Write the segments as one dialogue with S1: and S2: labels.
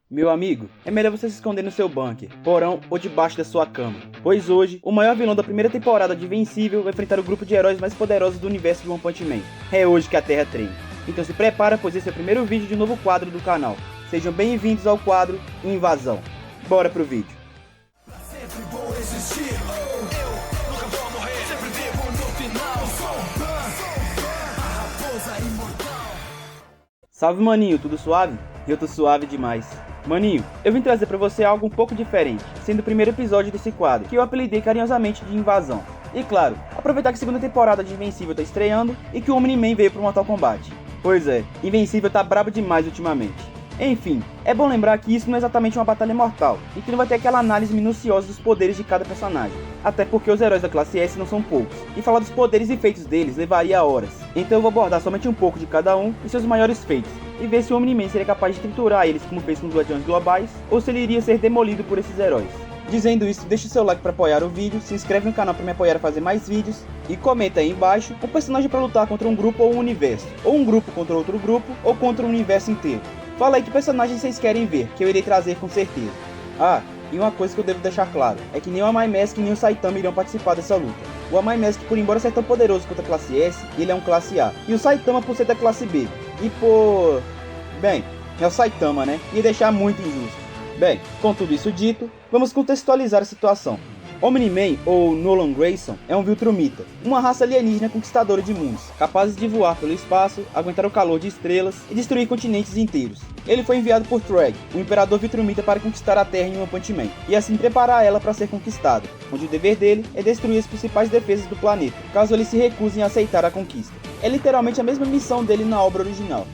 S1: Meu amigo, é melhor você se esconder no seu bunker, porão ou debaixo da sua cama, pois hoje, o maior vilão da primeira temporada de Invencível vai enfrentar o grupo de heróis mais poderosos do universo de One Punch Man. É hoje que a Terra treme. Então se prepara, pois esse é o primeiro vídeo de um novo quadro do canal. Sejam bem-vindos ao quadro Invasão. Bora pro vídeo.
S2: Sempre vou existir, eu nunca vou morrer, sempre vivo no final. Sou a raposa imortal.
S1: Salve maninho, tudo suave? Eu tô suave demais. Maninho, eu vim trazer pra você algo um pouco diferente, sendo o primeiro episódio desse quadro, que eu apelidei carinhosamente de Invasão. E claro, aproveitar que a segunda temporada de Invencível tá estreando e que o Omni-Man veio pro Mortal Kombat. Pois é, Invencível tá brabo demais ultimamente. Enfim, é bom lembrar que isso não é exatamente uma batalha mortal, e que não vai ter aquela análise minuciosa dos poderes de cada personagem, até porque os heróis da classe S não são poucos, e falar dos poderes e feitos deles levaria horas. Então eu vou abordar somente um pouco de cada um e seus maiores feitos, e ver se o Omni-Man seria capaz de triturar eles como fez com os Guardiões Globais, ou se ele iria ser demolido por esses heróis. Dizendo isso, deixa o seu like para apoiar o vídeo, se inscreve no canal para me apoiar a fazer mais vídeos, e comenta aí embaixo um personagem para lutar contra um grupo ou um universo, ou um grupo contra outro grupo, ou contra o universo inteiro. Fala aí que personagens vocês querem ver, que eu irei trazer com certeza. Ah, e uma coisa que eu devo deixar claro, é que nem o Amai Mask nem o Saitama irão participar dessa luta. O Amai Mask, por embora ser tão poderoso quanto a classe S, ele é um classe A, e o Saitama por ser da classe B. E por... bem, é o Saitama, né? Ia deixar muito injusto. Bem, com tudo isso dito, vamos contextualizar a situação. Omni-Man, ou Nolan Grayson, é um Viltrumita, uma raça alienígena conquistadora de mundos, capazes de voar pelo espaço, aguentar o calor de estrelas e destruir continentes inteiros. Ele foi enviado por Thrag, o imperador Viltrumita, para conquistar a Terra em One Punch Man, e assim preparar ela para ser conquistada, onde o dever dele é destruir as principais defesas do planeta, caso eles se recusem a aceitar a conquista. É literalmente a mesma missão dele na obra original.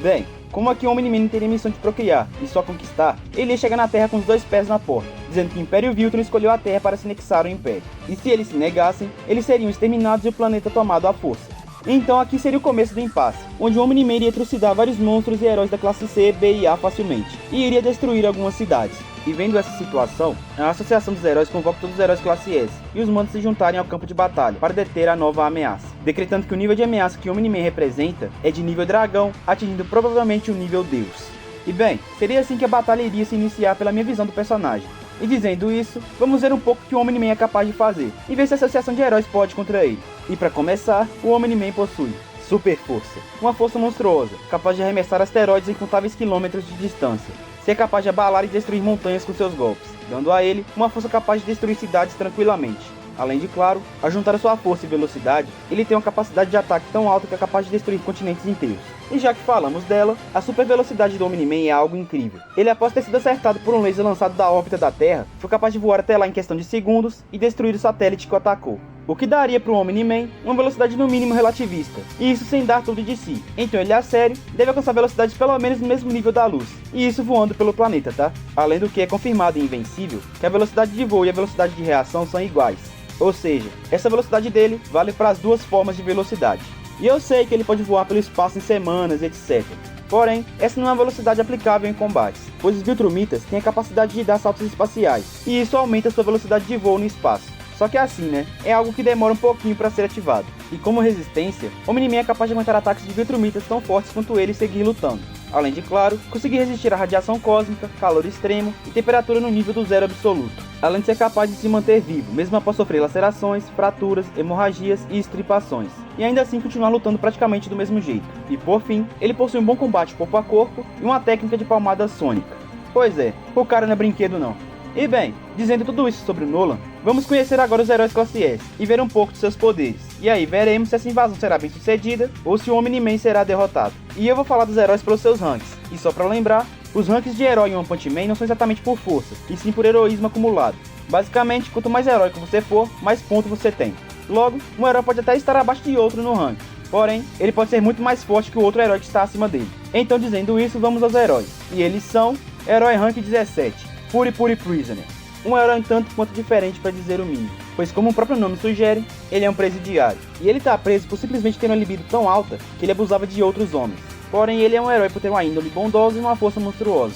S1: Bem, como aqui o Omni-Man não teria missão de procriar e só conquistar, ele ia chegar na Terra com os dois pés na porta, dizendo que o Império Viltrum escolheu a Terra para se anexar ao Império, e se eles se negassem, eles seriam exterminados e o planeta tomado à força. Então aqui seria o começo do impasse, onde o Omni-Man iria trucidar vários monstros e heróis da classe C, B e A facilmente, e iria destruir algumas cidades. E vendo essa situação, a Associação dos Heróis convoca todos os heróis classe S, e os manda se juntarem ao campo de batalha, para deter a nova ameaça, decretando que o nível de ameaça que o Omni-Man representa é de nível dragão, atingindo provavelmente o nível Deus. E bem, seria assim que a batalha iria se iniciar pela minha visão do personagem. E dizendo isso, vamos ver um pouco o que o Omni-Man é capaz de fazer, e ver se a Associação de Heróis pode contra ele. E para começar, o Omni-Man possui Super Força, uma força monstruosa, capaz de arremessar asteroides a incontáveis quilômetros de distância, ser capaz de abalar e destruir montanhas com seus golpes, dando a ele uma força capaz de destruir cidades tranquilamente. Além de, claro, a juntar a sua força e velocidade, ele tem uma capacidade de ataque tão alta que é capaz de destruir continentes inteiros. E já que falamos dela, a super velocidade do Omni-Man é algo incrível. Ele, após ter sido acertado por um laser lançado da órbita da Terra, foi capaz de voar até lá em questão de segundos e destruir o satélite que o atacou. O que daria para o Omni-Man uma velocidade no mínimo relativista, e isso sem dar tudo de si. Então ele, a sério, deve alcançar velocidade pelo menos no mesmo nível da luz, e isso voando pelo planeta, tá? Além do que é confirmado em Invencível, que a velocidade de voo e a velocidade de reação são iguais. Ou seja, essa velocidade dele vale para as duas formas de velocidade. E eu sei que ele pode voar pelo espaço em semanas, etc. Porém, essa não é uma velocidade aplicável em combates, pois os Viltrumitas têm a capacidade de dar saltos espaciais, e isso aumenta sua velocidade de voo no espaço. Só que assim, né, é algo que demora um pouquinho para ser ativado. E como resistência, o Omni-Man é capaz de aguentar ataques de Viltrumitas tão fortes quanto ele e seguir lutando. Além de, claro, conseguir resistir à radiação cósmica, calor extremo e temperatura no nível do zero absoluto. Além de ser capaz de se manter vivo, mesmo após sofrer lacerações, fraturas, hemorragias e estripações. E ainda assim continuar lutando praticamente do mesmo jeito. E por fim, ele possui um bom combate corpo a corpo e uma técnica de palmada sônica. Pois é, o cara não é brinquedo não. E bem, dizendo tudo isso sobre o Nolan, vamos conhecer agora os heróis classe S e ver um pouco de seus poderes. E aí veremos se essa invasão será bem sucedida ou se o Omni-Man será derrotado. E eu vou falar dos heróis pelos seus ranks. E só pra lembrar, os ranks de herói em One Punch Man não são exatamente por força, e sim por heroísmo acumulado. Basicamente, quanto mais heróico você for, mais pontos você tem. Logo, um herói pode até estar abaixo de outro no ranking, porém, ele pode ser muito mais forte que o outro herói que está acima dele. Então, dizendo isso, vamos aos heróis. E eles são: Herói Rank 17, Puri Puri Prisoner. Um herói um tanto quanto diferente para dizer o mínimo, pois como o próprio nome sugere, ele é um presidiário. E ele está preso por simplesmente ter uma libido tão alta que ele abusava de outros homens. Porém, ele é um herói por ter uma índole bondosa e uma força monstruosa.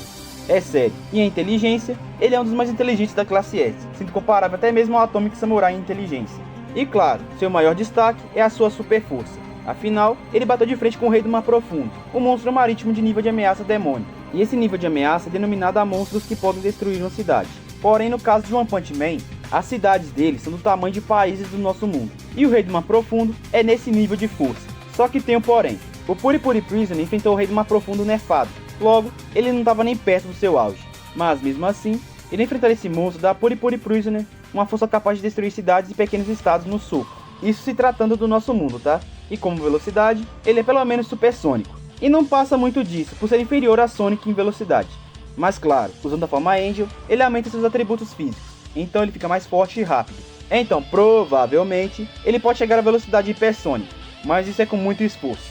S1: É sério, e em inteligência, ele é um dos mais inteligentes da classe S, sendo comparável até mesmo ao Atomic Samurai em inteligência. E claro, seu maior destaque é a sua super força. Afinal, ele bateu de frente com o Rei do Mar Profundo, um monstro marítimo de nível de ameaça demônica, e esse nível de ameaça é denominado a monstros que podem destruir uma cidade. Porém, no caso de One Punch Man, as cidades dele são do tamanho de países do nosso mundo, e o Rei do Mar Profundo é nesse nível de força. Só que tem um porém, o Puri Puri Prisoner enfrentou o Rei do Mar Profundo nerfado, logo, ele não estava nem perto do seu auge. Mas mesmo assim, ele enfrentar esse monstro da Puri Puri Prisoner, uma força capaz de destruir cidades e pequenos estados no soco. Isso se tratando do nosso mundo, tá? E como velocidade, ele é pelo menos supersônico. E não passa muito disso, por ser inferior a Sonic em velocidade. Mas claro, usando a forma Angel, ele aumenta seus atributos físicos, então ele fica mais forte e rápido. Então, provavelmente, ele pode chegar à velocidade hipersônica, mas isso é com muito esforço.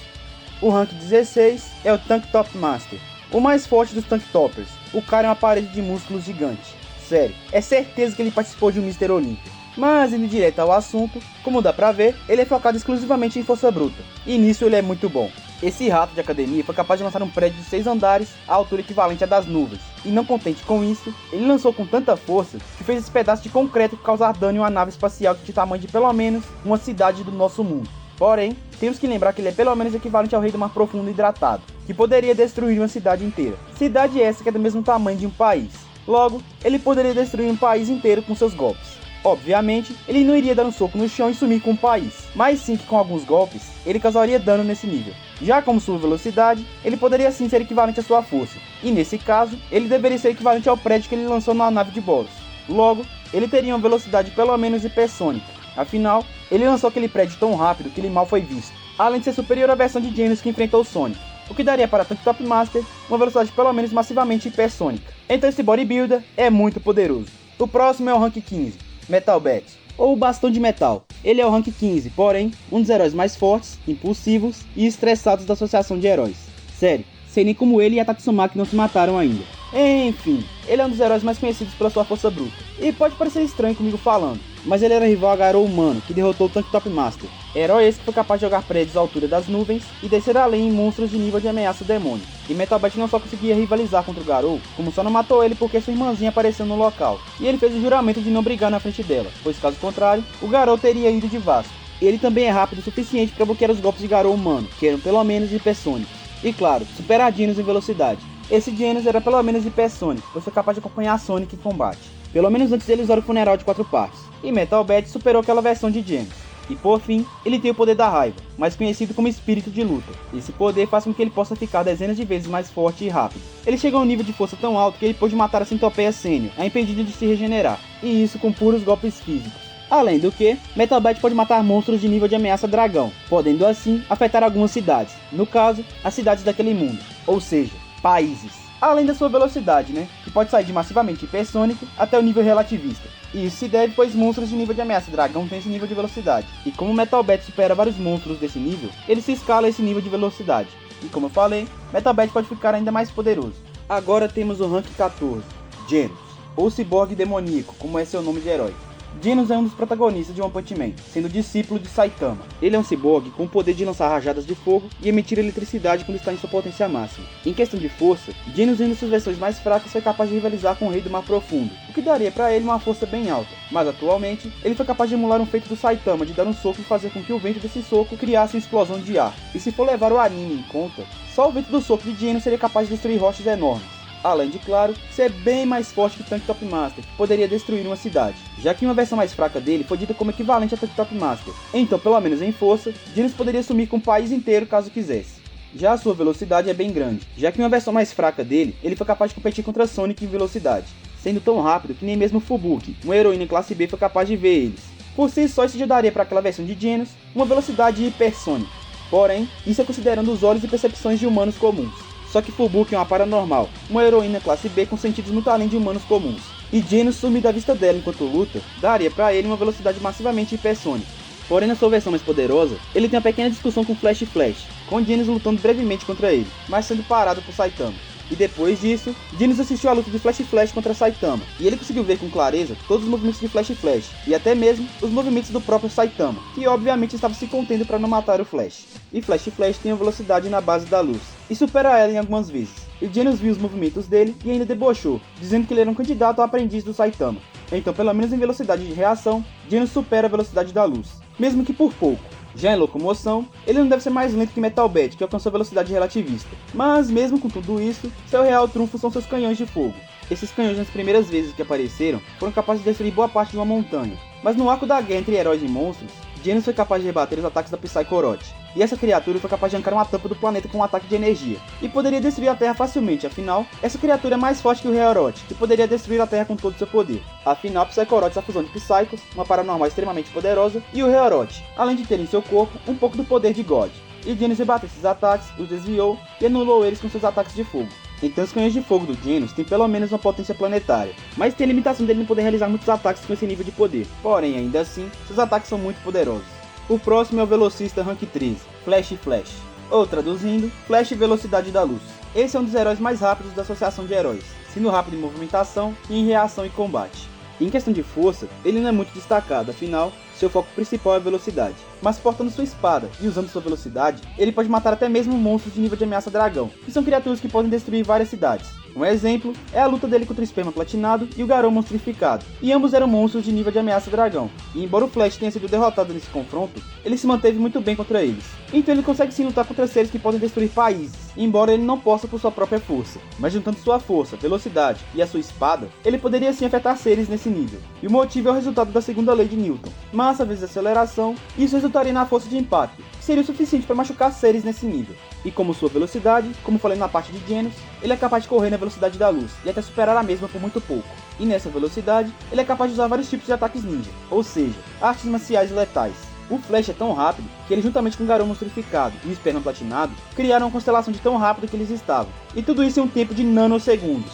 S1: O rank 16 é o Tank Top Master, o mais forte dos Tank Toppers. O cara é uma parede de músculos gigante. Sério, é certeza que ele participou de um Mr. Olympia. Mas indo direto ao assunto, como dá pra ver, ele é focado exclusivamente em força bruta, e nisso ele é muito bom. Esse rato de academia foi capaz de lançar um prédio de 6 andares à altura equivalente à das nuvens, e não contente com isso, ele lançou com tanta força que fez esse pedaço de concreto causar dano em uma nave espacial de tamanho de pelo menos uma cidade do nosso mundo. Porém, temos que lembrar que ele é pelo menos equivalente ao Rei do Mar Profundo hidratado, que poderia destruir uma cidade inteira. Cidade essa que é do mesmo tamanho de um país. Logo, ele poderia destruir um país inteiro com seus golpes. Obviamente, ele não iria dar um soco no chão e sumir com o país, mas sim que com alguns golpes, ele causaria dano nesse nível. Já como sua velocidade, ele poderia sim ser equivalente à sua força, e nesse caso, ele deveria ser equivalente ao prédio que ele lançou na nave de Boros. Logo, ele teria uma velocidade pelo menos hipersônica, afinal, ele lançou aquele prédio tão rápido que ele mal foi visto, além de ser superior à versão de Genos que enfrentou o Sonic, o que daria para Tank Top Master uma velocidade pelo menos massivamente hipersônica. Então esse bodybuilder é muito poderoso. O próximo é o rank 15. Metal Bat, ou o Bastão de Metal. Ele é o rank 15, porém, um dos heróis mais fortes, impulsivos e estressados da associação de heróis. Sério, sei nem como ele e a Tatsumaki não se mataram ainda. Enfim, ele é um dos heróis mais conhecidos pela sua força bruta. E pode parecer estranho comigo falando, mas ele era rival a Garou humano, que derrotou o Tank Top Master. Herói esse que foi capaz de jogar prédios à altura das nuvens e descer além em monstros de nível de ameaça demônio. E Metal Bat não só conseguia rivalizar contra o Garou, como só não matou ele porque sua irmãzinha apareceu no local. E ele fez o juramento de não brigar na frente dela, pois caso contrário, o Garou teria ido de Vasco. Ele também é rápido o suficiente para bloquear os golpes de Garou humano, que eram pelo menos hipersônicos. E claro, superar Genos em velocidade. Esse Genos era pelo menos hipersônico, pois foi capaz de acompanhar Sonic em combate, pelo menos antes dele usar o funeral de 4 partes. E Metal Bat superou aquela versão de Genos. E por fim, ele tem o poder da raiva, mais conhecido como espírito de luta. Esse poder faz com que ele possa ficar dezenas de vezes mais forte e rápido. Ele chega a um nível de força tão alto que ele pôde matar a Centopeia Sênior, a impedindo de se regenerar, e isso com puros golpes físicos. Além do que, Metal Bat pode matar monstros de nível de ameaça dragão, podendo assim afetar algumas cidades, no caso, as cidades daquele mundo, ou seja, países. Além da sua velocidade, né, que pode sair de massivamente hipersônico até o nível relativista. E isso se deve pois monstros de nível de ameaça dragão têm esse nível de velocidade. E como Metal Bat supera vários monstros desse nível, ele se escala esse nível de velocidade. E como eu falei, Metal Bat pode ficar ainda mais poderoso. Agora temos o rank 14, Genos, ou Ciborgue Demoníaco, como é seu nome de herói. Genos é um dos protagonistas de One Punch Man, sendo discípulo de Saitama. Ele é um ciborgue com o poder de lançar rajadas de fogo e emitir eletricidade quando está em sua potência máxima. Em questão de força, Genos em suas versões mais fracas foi capaz de rivalizar com o Rei do Mar Profundo, o que daria para ele uma força bem alta. Mas atualmente, ele foi capaz de emular um feito do Saitama de dar um soco e fazer com que o vento desse soco criasse uma explosão de ar. E se for levar o anime em conta, só o vento do soco de Genos seria capaz de destruir rochas enormes. Além de, claro, ser bem mais forte que o Tank Top Master, que poderia destruir uma cidade, já que uma versão mais fraca dele foi dita como equivalente a Tank Top Master. Então, pelo menos em força, Genos poderia sumir com o país inteiro caso quisesse. Já a sua velocidade é bem grande, já que uma versão mais fraca dele, ele foi capaz de competir contra Sonic em velocidade, sendo tão rápido que nem mesmo Fubuki, uma heroína classe B, foi capaz de ver eles. Por si só, isso já daria para aquela versão de Genos uma velocidade hipersônica. Porém, isso é considerando os olhos e percepções de humanos comuns. Só que Fubuki é uma paranormal, uma heroína classe B com sentidos muito além de humanos comuns. E Genos sumir da vista dela enquanto luta, daria pra ele uma velocidade massivamente hipersônica. Porém, na sua versão mais poderosa, ele tem uma pequena discussão com Flash, com Genos lutando brevemente contra ele, mas sendo parado por Saitama. E depois disso, Genos assistiu a luta de Flash contra Saitama, e ele conseguiu ver com clareza todos os movimentos de Flash, e até mesmo os movimentos do próprio Saitama, que obviamente estava se contendo para não matar o Flash. E Flash tem uma velocidade na base da luz, e supera ela em algumas vezes. E Genos viu os movimentos dele e ainda debochou, dizendo que ele era um candidato a aprendiz do Saitama. Então, pelo menos em velocidade de reação, Genos supera a velocidade da luz, mesmo que por pouco. Já em locomoção, ele não deve ser mais lento que Metal Bat, que alcançou velocidade relativista. Mas mesmo com tudo isso, seu real trunfo são seus canhões de fogo. Esses canhões nas primeiras vezes que apareceram, foram capazes de destruir boa parte de uma montanha. Mas no arco da guerra entre heróis e monstros, Genos foi capaz de rebater os ataques da Psychorot. E essa criatura foi capaz de arrancar uma tampa do planeta com um ataque de energia. E poderia destruir a Terra facilmente, afinal, essa criatura é mais forte que o Reorot, que poderia destruir a Terra com todo o seu poder. Afinal, a Psychorot é a fusão de Psychos, uma paranormal extremamente poderosa, e o Reorot, além de ter em seu corpo um pouco do poder de God. E Genos rebateu esses ataques, os desviou e anulou eles com seus ataques de fogo. Então os canhões de fogo do Genos têm pelo menos uma potência planetária, mas tem a limitação dele não poder realizar muitos ataques com esse nível de poder. Porém, ainda assim, seus ataques são muito poderosos. O próximo é o velocista Rank 13, Flash. Ou traduzindo, Flash Velocidade da Luz. Esse é um dos heróis mais rápidos da associação de heróis, sendo rápido em movimentação e em reação e combate. Em questão de força, ele não é muito destacado, afinal, seu foco principal é a velocidade. Mas portando sua espada e usando sua velocidade, ele pode matar até mesmo monstros de nível de ameaça dragão, que são criaturas que podem destruir várias cidades. Um exemplo é a luta dele contra o Esperma Platinado e o Garou Monstrificado, e ambos eram monstros de nível de ameaça dragão, e embora o Flash tenha sido derrotado nesse confronto, ele se manteve muito bem contra eles. Então ele consegue sim lutar contra seres que podem destruir países, embora ele não possa por sua própria força, mas juntando sua força, velocidade e a sua espada, ele poderia sim afetar seres nesse nível. E o motivo é o resultado da segunda lei de Newton, massa vezes aceleração, e isso resultaria na força de impacto, que seria o suficiente para machucar seres nesse nível. E como sua velocidade, como falei na parte de Genos, ele é capaz de correr na velocidade da luz, e até superar a mesma por muito pouco. E nessa velocidade, ele é capaz de usar vários tipos de ataques ninja, ou seja, artes marciais letais. O Flash é tão rápido que ele, juntamente com o Garou Monstrificado e o Esperma Platinado, criaram uma constelação de tão rápido que eles estavam. E tudo isso em um tempo de nanosegundos.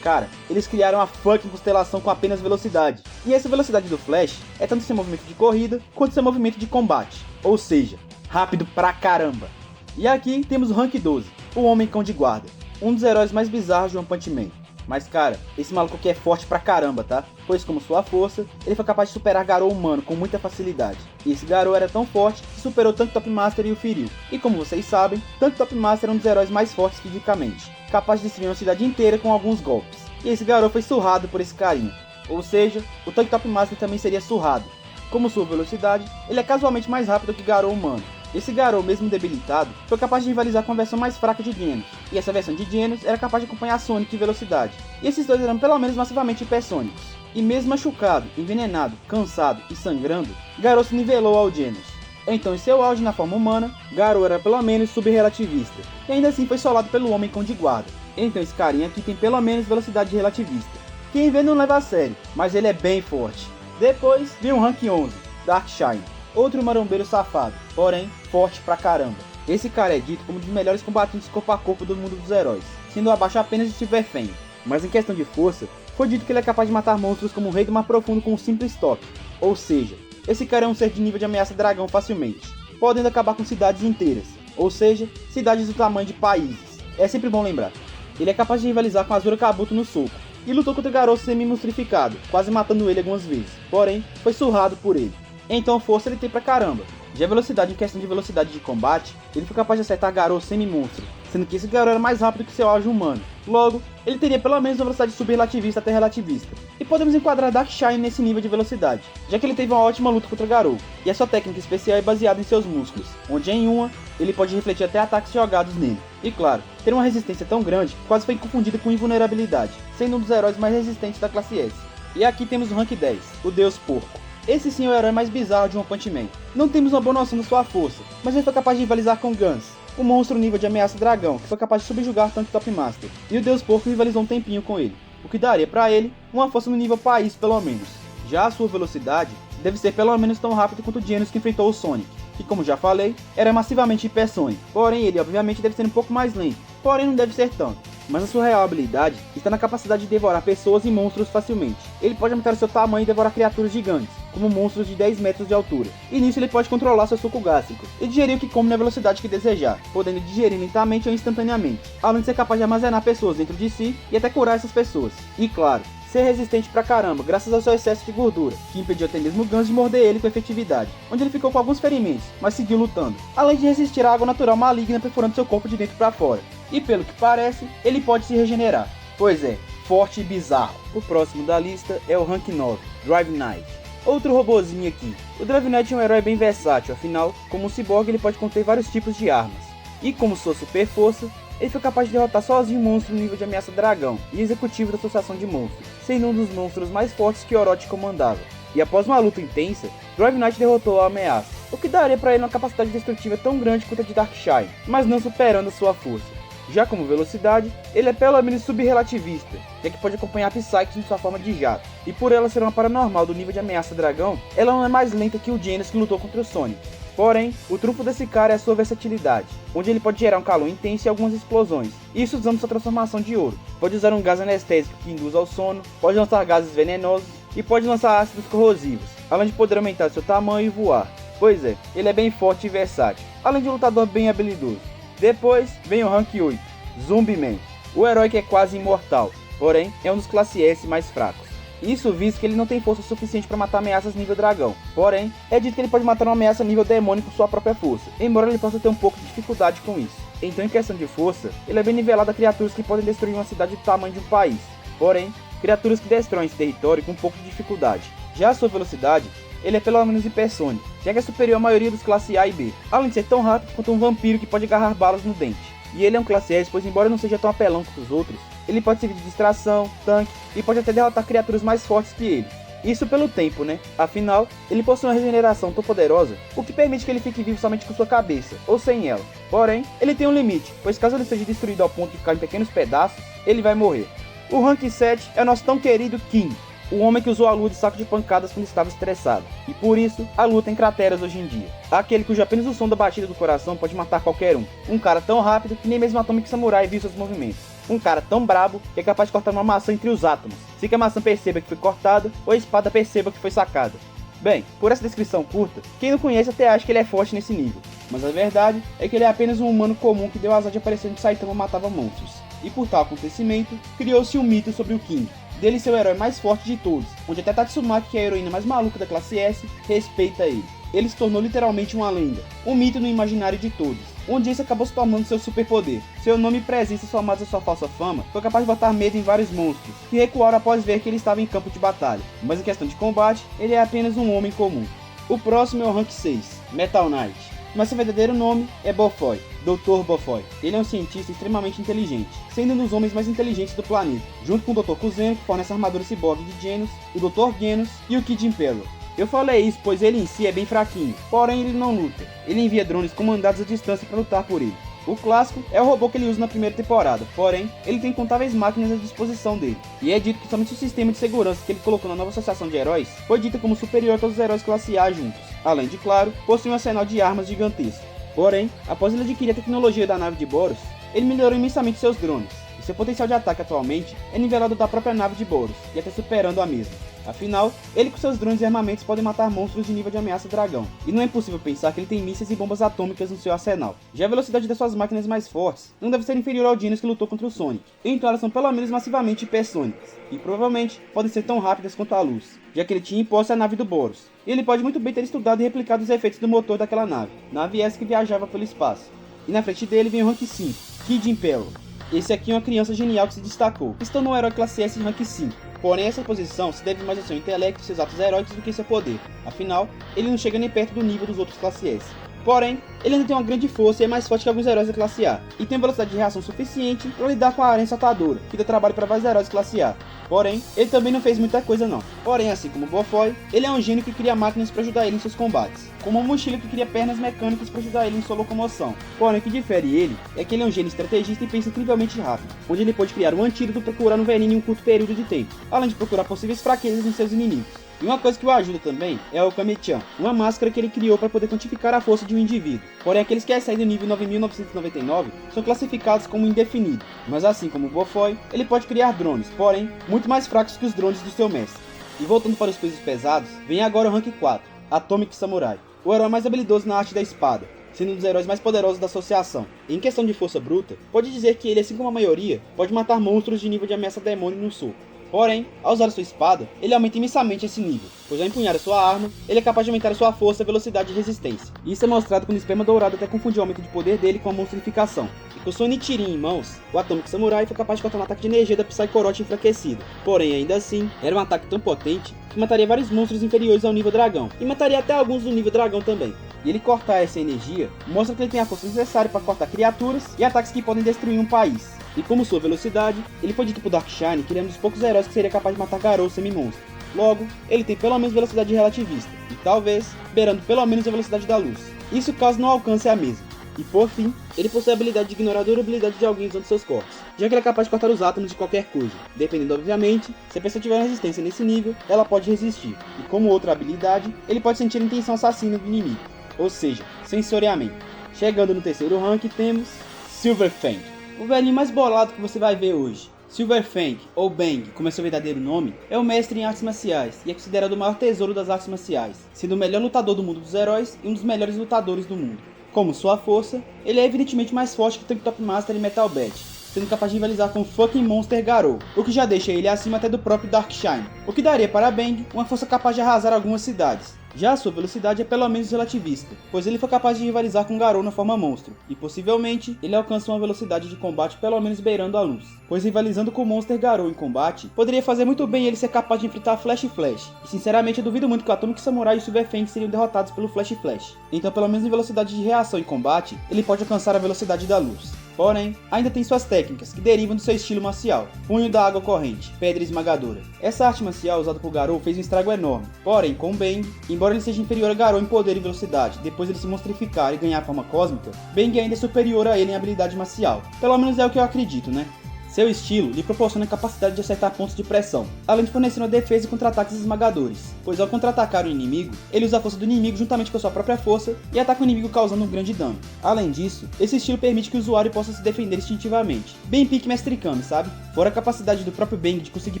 S1: Cara, eles criaram a fucking constelação com apenas velocidade. E essa velocidade do Flash é tanto seu movimento de corrida, quanto seu movimento de combate. Ou seja, rápido pra caramba. E aqui temos o Rank 12, o Homem Cão de Guarda, um dos heróis mais bizarros de One Punch Man. Mas cara, esse maluco aqui é forte pra caramba, tá? Pois como sua força, ele foi capaz de superar Garou humano com muita facilidade. E esse Garou era tão forte que superou tanto Top Master e o feriu. E como vocês sabem, tanto Top Master é um dos heróis mais fortes fisicamente, capaz de destruir uma cidade inteira com alguns golpes. E esse Garou foi surrado por esse carinha. Ou seja, o tanque Top Master também seria surrado. Como sua velocidade, ele é casualmente mais rápido que Garou humano. Esse Garou, mesmo debilitado, foi capaz de rivalizar com a versão mais fraca de Genos, e essa versão de Genos era capaz de acompanhar Sonic em velocidade, e esses dois eram pelo menos massivamente hipersônicos. E mesmo machucado, envenenado, cansado e sangrando, Garou se nivelou ao Genos. Então em seu auge na forma humana, Garou era pelo menos subrelativista, e ainda assim foi solado pelo Homem Cão de Guarda. Então esse carinha aqui tem pelo menos velocidade relativista. Quem vê não leva a sério, mas ele é bem forte. Depois vem o Rank 11, Darkshine. Outro marombeiro safado, porém forte pra caramba. Esse cara é dito como um dos melhores combatentes corpo a corpo do mundo dos heróis, sendo abaixo apenas de Silverfang. Mas em questão de força, foi dito que ele é capaz de matar monstros como o Rei do Mar Profundo com um simples toque. Ou seja, esse cara é um ser de nível de ameaça dragão facilmente, podendo acabar com cidades inteiras, ou seja, cidades do tamanho de países. É sempre bom lembrar. Ele é capaz de rivalizar com Azura Kabuto no soco, e lutou contra o Garou semi-monstrificado, quase matando ele algumas vezes, porém foi surrado por ele. Então força ele tem pra caramba. Já a velocidade, em questão de velocidade de combate, ele foi capaz de acertar Garou semi-monstro, sendo que esse Garou era mais rápido que seu auge humano. Logo, ele teria pelo menos uma velocidade subrelativista até relativista. E podemos enquadrar Darkshine nesse nível de velocidade, já que ele teve uma ótima luta contra Garou, e a sua técnica especial é baseada em seus músculos, onde em uma, ele pode refletir até ataques jogados nele. E claro, ter uma resistência tão grande que quase foi confundida com invulnerabilidade, sendo um dos heróis mais resistentes da classe S. E aqui temos o Rank 10, o Deus Porco. Esse sim é o herói mais bizarro de One Punch Man. Não temos uma boa noção da sua força, mas ele foi capaz de rivalizar com Guns, o monstro nível de ameaça dragão, que foi capaz de subjugar tanto Top Master, e o Deus Porco rivalizou um tempinho com ele, o que daria pra ele uma força no nível país pelo menos. Já a sua velocidade deve ser pelo menos tão rápido quanto o Genos que enfrentou o Sonic, que como já falei, era massivamente hipersônico, porém ele obviamente deve ser um pouco mais lento, porém não deve ser tanto. Mas a sua real habilidade está na capacidade de devorar pessoas e monstros facilmente. Ele pode aumentar o seu tamanho e devorar criaturas gigantes, como monstros de 10 metros de altura. E nisso ele pode controlar seu suco gástrico e digerir o que come na velocidade que desejar, podendo digerir lentamente ou instantaneamente, além de ser capaz de armazenar pessoas dentro de si e até curar essas pessoas. E claro, ser resistente pra caramba, graças ao seu excesso de gordura, que impediu até mesmo Guns de morder ele com efetividade, onde ele ficou com alguns ferimentos, mas seguiu lutando, além de resistir à água natural maligna perfurando seu corpo de dentro pra fora. E pelo que parece, ele pode se regenerar. Pois é, forte e bizarro. O próximo da lista é o Rank 9, Drive Knight. Outro robozinho aqui, O Dravenite é um herói bem versátil, afinal, como um ciborgue ele pode conter vários tipos de armas. E como sua super força, ele foi capaz de derrotar sozinho um monstro no nível de ameaça dragão e executivo da Associação de Monstros, sendo um dos monstros mais fortes que Orochi comandava. E após uma luta intensa, Dravenite derrotou a ameaça, o que daria para ele uma capacidade destrutiva tão grande quanto a de Darkshine, mas não superando a sua força. Já como velocidade, ele é pelo menos subrelativista, já que pode acompanhar Psyche em sua forma de jato, e por ela ser uma paranormal do nível de ameaça dragão, ela não é mais lenta que o Genos que lutou contra o Sonic. Porém, o trunfo desse cara é a sua versatilidade, onde ele pode gerar um calor intenso e algumas explosões, isso usando sua transformação de ouro. Pode usar um gás anestésico que induz ao sono, pode lançar gases venenosos e pode lançar ácidos corrosivos, além de poder aumentar seu tamanho e voar. Pois é, ele é bem forte e versátil, além de um lutador bem habilidoso. Depois vem o Rank 8, Zumbi Man, o herói que é quase imortal, porém é um dos classe S mais fracos. Isso visto que ele não tem força suficiente para matar ameaças nível dragão, porém é dito que ele pode matar uma ameaça nível demônio com sua própria força, embora ele possa ter um pouco de dificuldade com isso. Então em questão de força, ele é bem nivelado a criaturas que podem destruir uma cidade do tamanho de um país, porém criaturas que destroem esse território com um pouco de dificuldade. Já a sua velocidade, ele é pelo menos hipersônico, já que é superior à maioria dos classe A e B, além de ser tão rápido quanto um vampiro que pode agarrar balas no dente. E ele é um classe S, pois embora não seja tão apelão quanto os outros, ele pode servir de distração, tanque e pode até derrotar criaturas mais fortes que ele. Isso pelo tempo, né? Afinal, ele possui uma regeneração tão poderosa, o que permite que ele fique vivo somente com sua cabeça, ou sem ela. Porém, ele tem um limite, pois caso ele seja destruído ao ponto de ficar em pequenos pedaços, ele vai morrer. O Rank 7 é o nosso tão querido King, o homem que usou a lua de saco de pancadas quando estava estressado, e por isso a lua tem crateras hoje em dia. Aquele cujo apenas o som da batida do coração pode matar qualquer um. Um cara tão rápido que nem mesmo Atomic Samurai viu seus movimentos. Um cara tão brabo que é capaz de cortar uma maçã entre os átomos, sem que a maçã perceba que foi cortada ou a espada perceba que foi sacada. Bem, por essa descrição curta, quem não conhece até acha que ele é forte nesse nível, mas a verdade é que ele é apenas um humano comum que deu azar de aparecer onde Saitama matava monstros. E por tal acontecimento, criou-se um mito sobre o King, dele ser o herói mais forte de todos, onde até Tatsumaki, que é a heroína mais maluca da classe S, respeita ele. Ele se tornou literalmente uma lenda, um mito no imaginário de todos, onde esse acabou se tornando seu superpoder. Seu nome e presença somados à sua falsa fama foi capaz de botar medo em vários monstros, que recuaram após ver que ele estava em campo de batalha, mas em questão de combate, ele é apenas um homem comum. O próximo é o Rank 6, Metal Knight, mas seu verdadeiro nome é Bofoy, Dr. Bofoy. Ele é um cientista extremamente inteligente, sendo um dos homens mais inteligentes do planeta, junto com o Dr. Kuzeno, que fornece a armadura ciborgue de Genos, o Dr. Genos e o Kid Imperial. Eu falei isso pois ele em si é bem fraquinho, porém ele não luta. Ele envia drones comandados à distância para lutar por ele. O clássico é o robô que ele usa na primeira temporada, porém, ele tem incontáveis máquinas à disposição dele. E é dito que somente o sistema de segurança que ele colocou na nova associação de heróis foi dito como superior a todos os heróis classe A juntos. Além de, claro, possui um arsenal de armas gigantesco. Porém, após ele adquirir a tecnologia da nave de Boros, ele melhorou imensamente seus drones. E seu potencial de ataque atualmente é nivelado da própria nave de Boros, e até superando a mesma. Afinal, ele com seus drones e armamentos podem matar monstros de nível de ameaça dragão, e não é impossível pensar que ele tem mísseis e bombas atômicas no seu arsenal. Já a velocidade das suas máquinas mais fortes não deve ser inferior ao Genos que lutou contra o Sonic, então elas são pelo menos massivamente hipersônicas, e provavelmente podem ser tão rápidas quanto a luz, já que ele tinha em posse a nave do Boros. E ele pode muito bem ter estudado e replicado os efeitos do motor daquela nave essa que viajava pelo espaço. E na frente dele vem o Rank 5, Kid Imperial. Esse aqui é uma criança genial que se destacou, estando um herói classe S Rank 5. Porém, essa posição se deve mais ao seu intelecto e seus atos heróicos do que seu poder. Afinal, ele não chega nem perto do nível dos outros classe S. Porém, ele ainda tem uma grande força e é mais forte que alguns heróis da classe A, e tem velocidade de reação suficiente para lidar com a aranha saltadora, que dá trabalho para vários heróis classe A. Porém, ele também não fez muita coisa não. Porém, assim como Bofoy, ele é um gênio que cria máquinas para ajudar ele em seus combates, como uma mochila que cria pernas mecânicas para ajudar ele em sua locomoção. Porém, o que difere ele é que ele é um gênio estrategista e pensa incrivelmente rápido, onde ele pode criar um antídoto procurando um veneno em um curto período de tempo, além de procurar possíveis fraquezas em seus inimigos. E uma coisa que o ajuda também é o Kame-chan, uma máscara que ele criou para poder quantificar a força de um indivíduo. Porém, aqueles que saem do nível 9999 são classificados como indefinido, mas assim como o Bofoy, ele pode criar drones, porém, muito mais fracos que os drones do seu mestre. E voltando para os pesos pesados, vem agora o Rank 4, Atomic Samurai, o herói mais habilidoso na arte da espada, sendo um dos heróis mais poderosos da associação. E em questão de força bruta, pode dizer que ele, assim como a maioria, pode matar monstros de nível de ameaça demônio no soco. Porém, ao usar sua espada, ele aumenta imensamente esse nível, pois ao empunhar a sua arma, ele é capaz de aumentar a sua força, velocidade e resistência. Isso é mostrado quando o Esperma Dourado até confundiu o aumento de poder dele com a monstrificação. E com sua Nichirin em mãos, o Atomic Samurai foi capaz de cortar um ataque de energia da Psychoroth enfraquecida. Porém, ainda assim, era um ataque tão potente que mataria vários monstros inferiores ao nível dragão, e mataria até alguns do nível dragão também. E ele cortar essa energia mostra que ele tem a força necessária para cortar criaturas e ataques que podem destruir um país. E como sua velocidade, ele foi dito por Darkshine que ele é um dos poucos heróis que seria capaz de matar Garou semi-monstro. Logo, ele tem pelo menos velocidade relativista, e talvez, beirando pelo menos a velocidade da luz. Isso caso não alcance a mesma. E por fim, ele possui a habilidade de ignorar a durabilidade de alguém usando seus cortes, já que ele é capaz de cortar os átomos de qualquer coisa. Dependendo obviamente, se a pessoa tiver resistência nesse nível, ela pode resistir. E como outra habilidade, ele pode sentir a intenção assassina do inimigo, ou seja, sensoriamento. Chegando no terceiro rank temos Silverfang, o velhinho mais bolado que você vai ver hoje. Silverfang, ou Bang, como é seu verdadeiro nome, é um mestre em artes marciais e é considerado o maior tesouro das artes marciais, sendo o melhor lutador do mundo dos heróis e um dos melhores lutadores do mundo. Como sua força, ele é evidentemente mais forte que o Tank Top Master e Metal Bat, sendo capaz de rivalizar com o fucking Monster Garou, o que já deixa ele acima até do próprio Darkshine, o que daria para Bang uma força capaz de arrasar algumas cidades. Já a sua velocidade é pelo menos relativista, pois ele foi capaz de rivalizar com Garou na forma monstro, e possivelmente ele alcança uma velocidade de combate pelo menos beirando a luz, pois rivalizando com o Monster Garou em combate, poderia fazer muito bem ele ser capaz de enfrentar Flash Flash, e sinceramente eu duvido muito que o Atomic Samurai e o Silverfang seriam derrotados pelo Flash Flash, então pelo menos em velocidade de reação em combate, ele pode alcançar a velocidade da luz. Porém, ainda tem suas técnicas, que derivam do seu estilo marcial, Punho da Água Corrente, Pedra Esmagadora. Essa arte marcial usada por Garou fez um estrago enorme, porém com Bang, embora ele seja inferior a Garou em poder e velocidade, depois ele se monstrificar e ganhar a forma cósmica, Bang ainda é superior a ele em habilidade marcial, pelo menos é o que eu acredito, né? Seu estilo lhe proporciona a capacidade de acertar pontos de pressão, além de fornecer uma defesa e contra-ataques esmagadores, pois ao contra-atacar o inimigo, ele usa a força do inimigo juntamente com a sua própria força e ataca o inimigo causando um grande dano. Além disso, esse estilo permite que o usuário possa se defender instintivamente, bem pique Mestre Kami, sabe? Fora a capacidade do próprio Bang de conseguir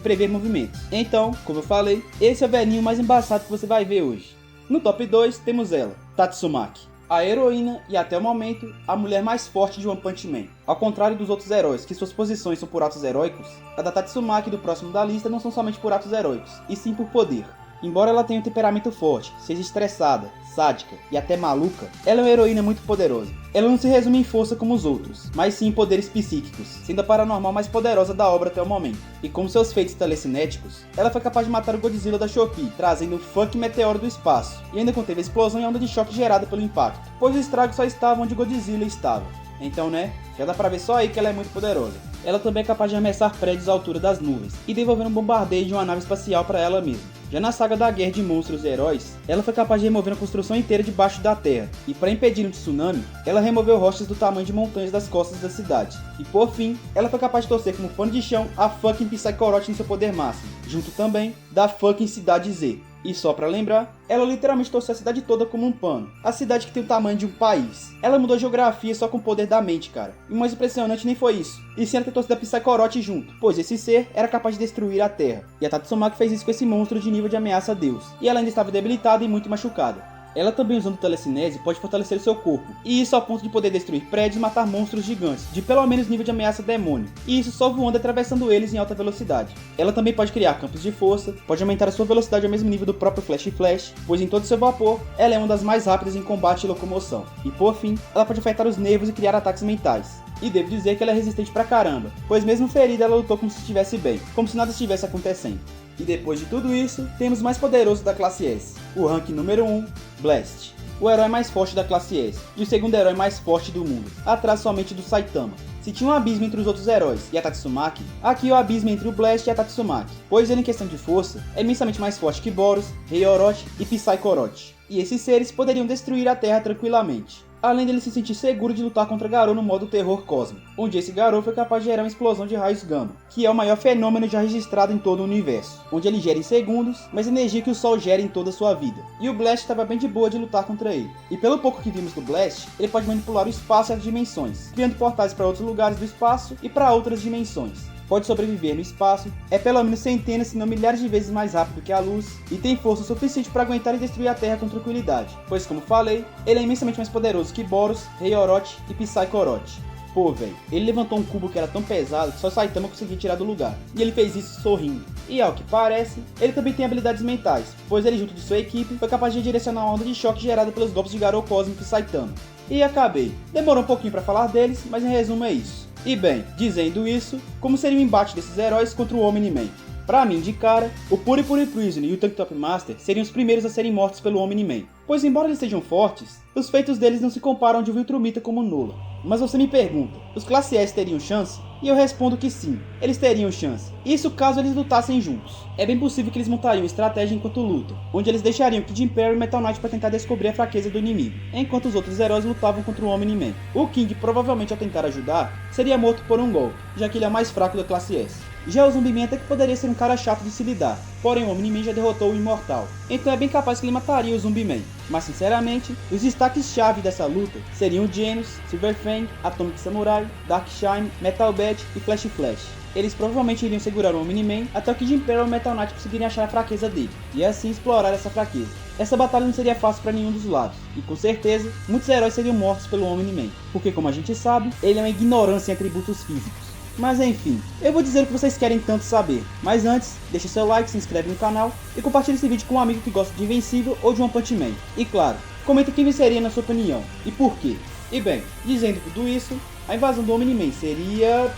S1: prever movimentos. Então, como eu falei, esse é o velhinho mais embaçado que você vai ver hoje. No top 2 temos ela, Tatsumaki, a heroína e até o momento a mulher mais forte de One Punch Man. Ao contrário dos outros heróis, que suas posições são por atos heróicos, a da Tatsumaki do próximo da lista não são somente por atos heróicos, e sim por poder. Embora ela tenha um temperamento forte, seja estressada, sádica e até maluca, ela é uma heroína muito poderosa. Ela não se resume em força como os outros, mas sim em poderes psíquicos, sendo a paranormal mais poderosa da obra até o momento. E com seus feitos telecinéticos, ela foi capaz de matar o Godzilla da Shopee, trazendo um funk meteoro do espaço, e ainda conteve a explosão e onda de choque gerada pelo impacto, pois o estrago só estava onde Godzilla estava. Então, né, já dá pra ver só aí que ela é muito poderosa. Ela também é capaz de arremessar prédios à altura das nuvens e devolver um bombardeio de uma nave espacial para ela mesma. Já na saga da Guerra de Monstros e Heróis, ela foi capaz de remover uma construção inteira debaixo da terra, e para impedir um tsunami, ela removeu rochas do tamanho de montanhas das costas da cidade. E por fim, ela foi capaz de torcer como pano de chão a fucking Psychoroth em seu poder máximo, junto também da fucking Cidade Z. E só pra lembrar, ela literalmente torceu a cidade toda como um pano. A cidade que tem o tamanho de um país. Ela mudou a geografia só com o poder da mente, cara. E o mais impressionante nem foi isso. E sim ela ter torcido a Psychoroth junto, pois esse ser era capaz de destruir a Terra. E a Tatsumaki fez isso com esse monstro de nível de ameaça a Deus. E ela ainda estava debilitada e muito machucada. Ela também usando telecinese pode fortalecer o seu corpo, e isso ao ponto de poder destruir prédios e matar monstros gigantes, de pelo menos nível de ameaça demônio, e isso só voando e atravessando eles em alta velocidade. Ela também pode criar campos de força, pode aumentar a sua velocidade ao mesmo nível do próprio Flash, pois em todo seu vapor, ela é uma das mais rápidas em combate e locomoção. E por fim, ela pode afetar os nervos e criar ataques mentais. E devo dizer que ela é resistente pra caramba, pois mesmo ferida ela lutou como se estivesse bem, como se nada estivesse acontecendo. E depois de tudo isso, temos o mais poderoso da classe S, o rank número 1, Blast, o herói mais forte da classe S, e o segundo herói mais forte do mundo, atrás somente do Saitama. Se tinha um abismo entre os outros heróis e a Tatsumaki, aqui é o abismo entre o Blast e a Tatsumaki, pois ele em questão de força é imensamente mais forte que Boros, Rei Orochi e Psychoroth, e esses seres poderiam destruir a Terra tranquilamente. Além dele se sentir seguro de lutar contra Garou no modo terror cósmico, onde esse Garou foi capaz de gerar uma explosão de raios gama, que é o maior fenômeno já registrado em todo o universo, onde ele gera em segundos, mais energia que o Sol gera em toda a sua vida. E o Blast estava bem de boa de lutar contra ele. E pelo pouco que vimos do Blast, ele pode manipular o espaço e as dimensões, criando portais para outros lugares do espaço e para outras dimensões. Pode sobreviver no espaço, é pelo menos centenas se não milhares de vezes mais rápido que a luz, e tem força suficiente para aguentar e destruir a Terra com tranquilidade, pois como falei, ele é imensamente mais poderoso que Boros, Rei Orochi e Psychoroth. pô, velho, ele levantou um cubo que era tão pesado que só Saitama conseguia tirar do lugar. E ele fez isso sorrindo. E ao que parece, ele também tem habilidades mentais, pois ele junto de sua equipe foi capaz de direcionar a onda de choque gerada pelos golpes de Garou Cósmico e Saitama. E acabei. Demorou um pouquinho pra falar deles, mas em resumo é isso. E bem, dizendo isso, como seria o embate desses heróis contra o Omni-Man? Pra mim, de cara, o Puri Puri Prison e o Tank Top Master seriam os primeiros a serem mortos pelo Omni-Man, pois embora eles sejam fortes, os feitos deles não se comparam ao de Viltrumita como Nola. Mas você me pergunta, os Classe S teriam chance? E eu respondo que sim, eles teriam chance. Isso caso eles lutassem juntos. É bem possível que eles montariam estratégia enquanto lutam, onde eles deixariam Kid Imperium e Metal Knight para tentar descobrir a fraqueza do inimigo, enquanto os outros heróis lutavam contra o Omni-Man. O King, provavelmente ao tentar ajudar, seria morto por um golpe, já que ele é o mais fraco da Classe S. Já o Zumbi Man até que poderia ser um cara chato de se lidar, porém o Omni-Man já derrotou o Imortal, então é bem capaz que ele mataria o Zumbi Man. Mas sinceramente, os destaques-chave dessa luta seriam o Genos, Silver Fang, Atomic Samurai, Dark Shine, Metal Bat e Flash Flash. Eles provavelmente iriam segurar o Omni-Man até o Kid Imperium e o Metal Knight conseguirem achar a fraqueza dele, e assim explorar essa fraqueza. Essa batalha não seria fácil para nenhum dos lados, e com certeza, muitos heróis seriam mortos pelo Omni-Man, porque como a gente sabe, ele é uma ignorância em atributos físicos. Mas enfim, eu vou dizer o que vocês querem tanto saber. Mas antes, deixa seu like, se inscreve no canal e compartilha esse vídeo com um amigo que gosta de Invencível ou de One Punch Man. E claro, comenta quem venceria na sua opinião e por quê. E bem, dizendo tudo isso, a invasão do Omni-Man seria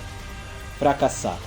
S1: fracassada.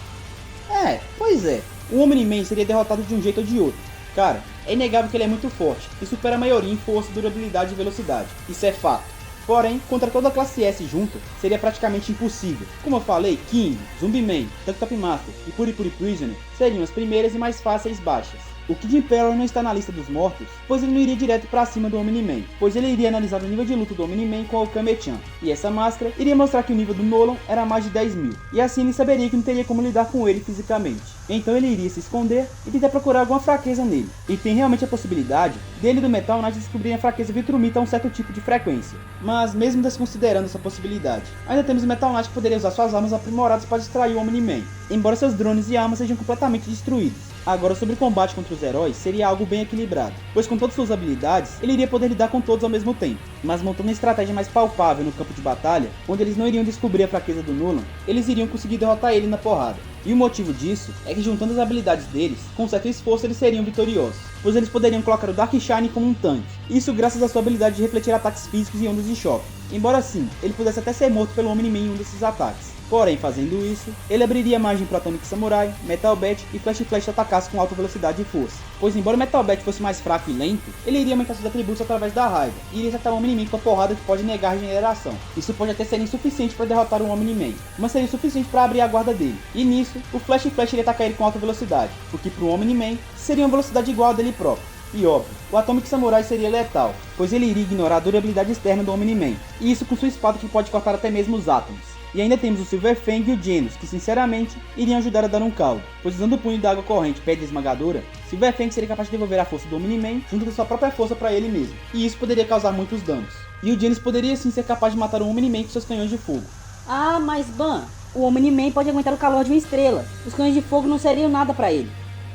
S1: Pois é, o Omni-Man seria derrotado de um jeito ou de outro. Cara, é inegável que ele é muito forte e supera a maioria em força, durabilidade e velocidade. Isso é fato. Porém, contra toda a classe S junto, seria praticamente impossível. Como eu falei, King, Zumbi Man, Tank Top Master e Puri Puri Prisoner seriam as primeiras e mais fáceis baixas. O Kid Imperium não está na lista dos mortos, pois ele não iria direto para cima do Omni-Man, pois ele iria analisar o nível de luta do Omni-Man com o Kame-chan, e essa máscara iria mostrar que o nível do Nolan era mais de 10.000, e assim ele saberia que não teria como lidar com ele fisicamente. Então ele iria se esconder e tentar procurar alguma fraqueza nele, e tem realmente a possibilidade dele e do Metal Knight descobrirem a fraqueza Viltrumita a um certo tipo de frequência. Mas mesmo desconsiderando essa possibilidade, ainda temos o Metal Knight que poderia usar suas armas aprimoradas para distrair o Omni-Man, embora seus drones e armas sejam completamente destruídos. Agora, sobre o combate contra os heróis, seria algo bem equilibrado, pois com todas suas habilidades, ele iria poder lidar com todos ao mesmo tempo, mas montando uma estratégia mais palpável no campo de batalha, onde eles não iriam descobrir a fraqueza do Nolan, eles iriam conseguir derrotar ele na porrada. E o motivo disso é que juntando as habilidades deles, com certo esforço eles seriam vitoriosos, pois eles poderiam colocar o Dark Shine como um tanque, isso graças à sua habilidade de refletir ataques físicos e ondas de choque, embora assim, ele pudesse até ser morto pelo Omni-Man em um desses ataques. Porém, fazendo isso, ele abriria margem para Atomic Samurai, Metal Bat e Flash Flash atacasse com alta velocidade e força. Pois embora o Metal Bat fosse mais fraco e lento, ele iria aumentar seus atributos através da raiva, e iria acertar o Omni-Man com a porrada que pode negar a regeneração. Isso pode até ser insuficiente para derrotar o Omni-Man, mas seria suficiente para abrir a guarda dele. E nisso, o Flash Flash iria atacar ele com alta velocidade, o que para o Omni-Man seria uma velocidade igual a dele próprio. E óbvio, o Atomic Samurai seria letal, pois ele iria ignorar a durabilidade externa do Omni-Man, e isso com sua espada que pode cortar até mesmo os átomos. E ainda temos o Silver Fang e o Genos, que sinceramente iriam ajudar a dar um caldo, pois usando o punho da água corrente pedra esmagadora, Silver Fang seria capaz de devolver a força do Omni-Man junto da sua própria força para ele mesmo, e isso poderia causar muitos danos. E o Genos poderia sim ser capaz de matar o Omni-Man com seus canhões de fogo.
S3: Ah, mas Ban, o Omni-Man pode aguentar o calor de uma estrela, os canhões de fogo não seriam nada para ele.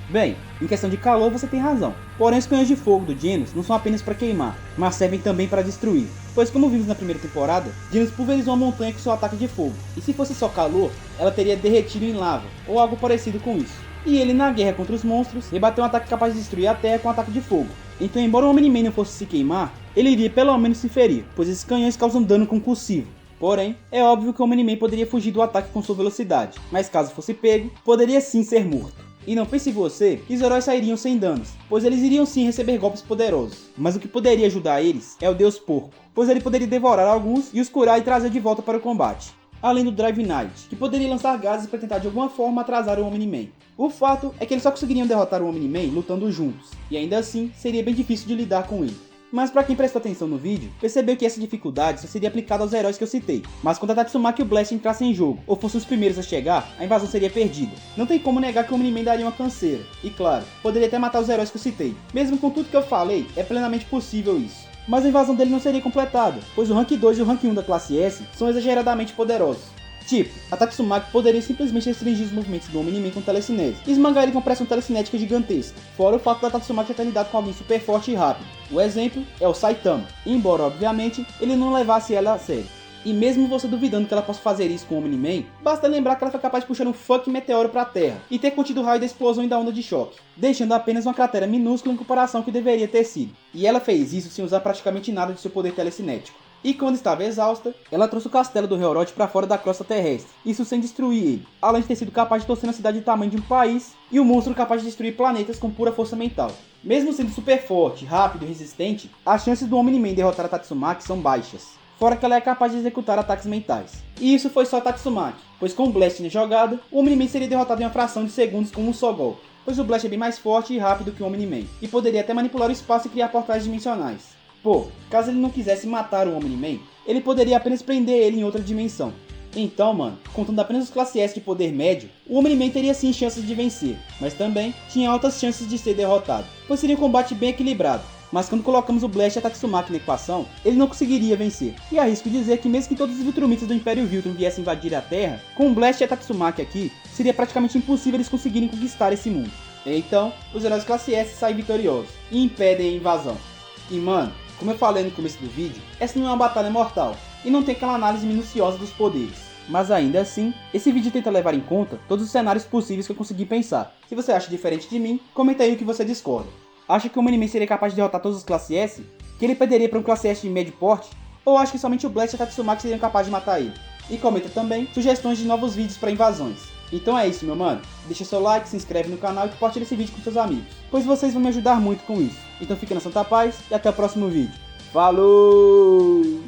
S1: Bem, em questão de calor você tem razão, porém os canhões de fogo do Genos não são apenas para queimar, mas servem também para destruir, pois como vimos na primeira temporada, Genos pulverizou uma montanha com seu ataque de fogo, e se fosse só calor, ela teria derretido em lava, ou algo parecido com isso. E ele na guerra contra os monstros, rebateu um ataque capaz de destruir a terra com um ataque de fogo. Então embora o Omni-Man não fosse se queimar, ele iria pelo menos se ferir, pois esses canhões causam dano concussivo. Porém, é óbvio que o Omni-Man poderia fugir do ataque com sua velocidade, mas caso fosse pego, poderia sim ser morto. E não pense você que os heróis sairiam sem danos, pois eles iriam sim receber golpes poderosos. Mas o que poderia ajudar eles é o Deus Porco, pois ele poderia devorar alguns e os curar e trazer de volta para o combate. Além do Drive Knight, que poderia lançar gases para tentar de alguma forma atrasar o Omni-Man. O fato é que eles só conseguiriam derrotar o Omni-Man lutando juntos, e ainda assim seria bem difícil de lidar com ele. Mas pra quem prestou atenção no vídeo, percebeu que essa dificuldade só seria aplicada aos heróis que eu citei. Mas quando a Tatsumaki e o Blast entrassem em jogo, ou fossem os primeiros a chegar, a invasão seria perdida. Não tem como negar que o Omni-Man daria uma canseira. E claro, poderia até matar os heróis que eu citei. Mesmo com tudo que eu falei, é plenamente possível isso. Mas a invasão dele não seria completada, pois o Rank 2 e o Rank 1 da classe S são exageradamente poderosos. Tipo, a Tatsumaki poderia simplesmente restringir os movimentos do Omni-Man com telecinese e esmagar ele com pressão telecinética gigantesca, fora o fato da Tatsumaki já ter lidado com alguém super forte e rápido. O exemplo é o Saitama, embora obviamente ele não levasse ela a sério. E mesmo você duvidando que ela possa fazer isso com o Omni-Man, basta lembrar que ela foi capaz de puxar um fucking meteoro pra Terra e ter contido o raio da explosão e da onda de choque, deixando apenas uma cratera minúscula em comparação com o que deveria ter sido. E ela fez isso sem usar praticamente nada de seu poder telecinético. E quando estava exausta, ela trouxe o castelo do Hellrot para fora da crosta terrestre, isso sem destruir ele, além de ter sido capaz de torcer uma cidade do tamanho de um país e um monstro capaz de destruir planetas com pura força mental. Mesmo sendo super forte, rápido e resistente, as chances do Omni-Man derrotar a Tatsumaki são baixas, fora que ela é capaz de executar ataques mentais. E isso foi só a Tatsumaki, pois com o Blast na jogada, o Omni-Man seria derrotado em uma fração de segundos com um só golpe, pois o Blast é bem mais forte e rápido que o Omni-Man, e poderia até manipular o espaço e criar portais dimensionais. Pô, caso ele não quisesse matar o Omni-Man, ele poderia apenas prender ele em outra dimensão. Então, mano, contando apenas os classe S de poder médio, o Omni-Man teria sim chances de vencer, mas também tinha altas chances de ser derrotado, pois seria um combate bem equilibrado. Mas quando colocamos o Blast e a Tatsumaki na equação, ele não conseguiria vencer. E arrisco dizer que mesmo que todos os Viltrumitas do Império Viltrum viessem invadir a Terra, com o Blast e a Tatsumaki aqui, seria praticamente impossível eles conseguirem conquistar esse mundo. Então, os heróis classe S saem vitoriosos e impedem a invasão. E mano, como eu falei no começo do vídeo, essa não é uma batalha mortal, e não tem aquela análise minuciosa dos poderes. Mas ainda assim, esse vídeo tenta levar em conta todos os cenários possíveis que eu consegui pensar. Se você acha diferente de mim, comenta aí o que você discorda. Acha que o Omni-Man seria capaz de derrotar todos os classe S? Que ele perderia para um classe S de médio porte? Ou acha que somente o Blast e a Tatsumaki seriam capazes de matar ele? E comenta também sugestões de novos vídeos para invasões. Então é isso, meu mano. Deixa seu like, se inscreve no canal e compartilha esse vídeo com seus amigos, pois vocês vão me ajudar muito com isso. Então fica na santa paz e até o próximo vídeo. Falou!